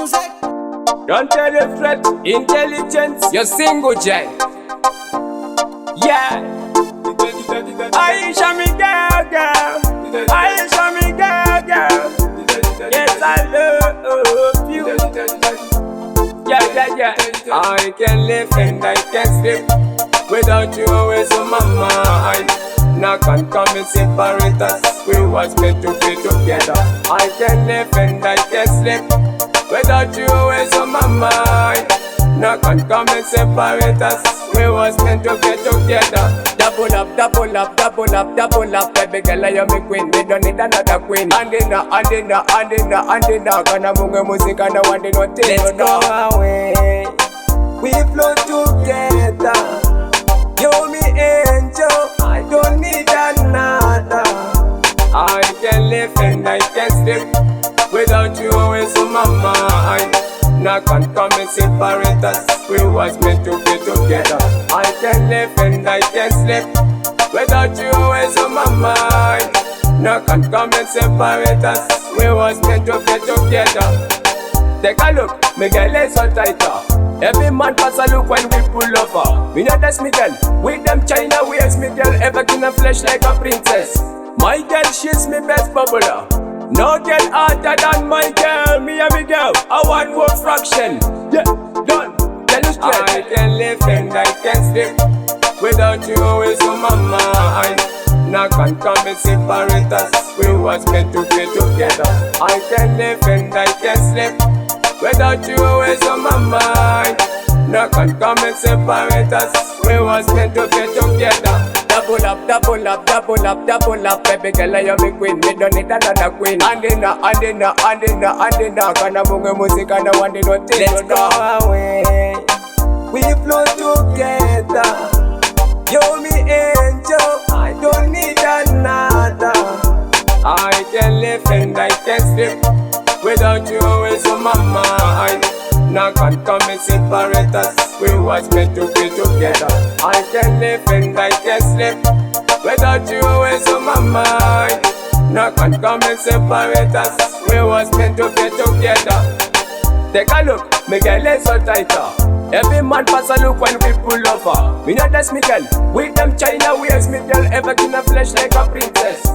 music. Don't tell the threat, intelligence, you're single jet. Yeah. Aisha, me girl. Aisha, me girl. Yes, I love you. Yeah. I can live and I can sleep without you always on my mind. Now can't come and separate us. We was meant to be together. I can live and I can sleep without you always on my mind. Now can't come and separate us. We was meant to be together. Double up, double up, double up, double up. Baby girl, you're my queen. We don't need another queen. Andina. Kana mungu music and I want to know. Let's go away. We flow together. You me angel. I don't need another. I can live and I can sleep without you always on my mind. Now can't come and separate us. We was meant to be together. I can live and I can sleep without you always on my mind. Now can't come and separate us. We was meant to be together. Take a look, me girl is so tighter. Every man pass a look when we pull over. Me not that's me girl, with them China ways. Me girl ever in a flesh like a princess. My girl, she's me best bubbler. No girl harder than my girl. Me and me girl, I want more fraction. Yeah, done. Tell you straight. I can live and I can sleep without you always on my mind. Now can't come and separate us. We was meant to be together. I can live and I can sleep without you always on my mind. Now can't come and separate us. We was meant to be together. Double up, double up, double up, double up. Baby girl, you're my queen. We don't need another queen. Andina. Kana mungu music and I want to know. Let's go away. We flow together. You me angel. I don't need another. I can live and I can sleep without you always on my mind. Now can't come and separate us. We was meant to be together. I can live and I can sleep without you always on my mind. Now can't come and separate us. We was meant to be together. Take a look, me girl is so tighter. Every man pass a look when we pull over. Me not that's me girl, with them China ways. Me girl ever in a flesh like a princess.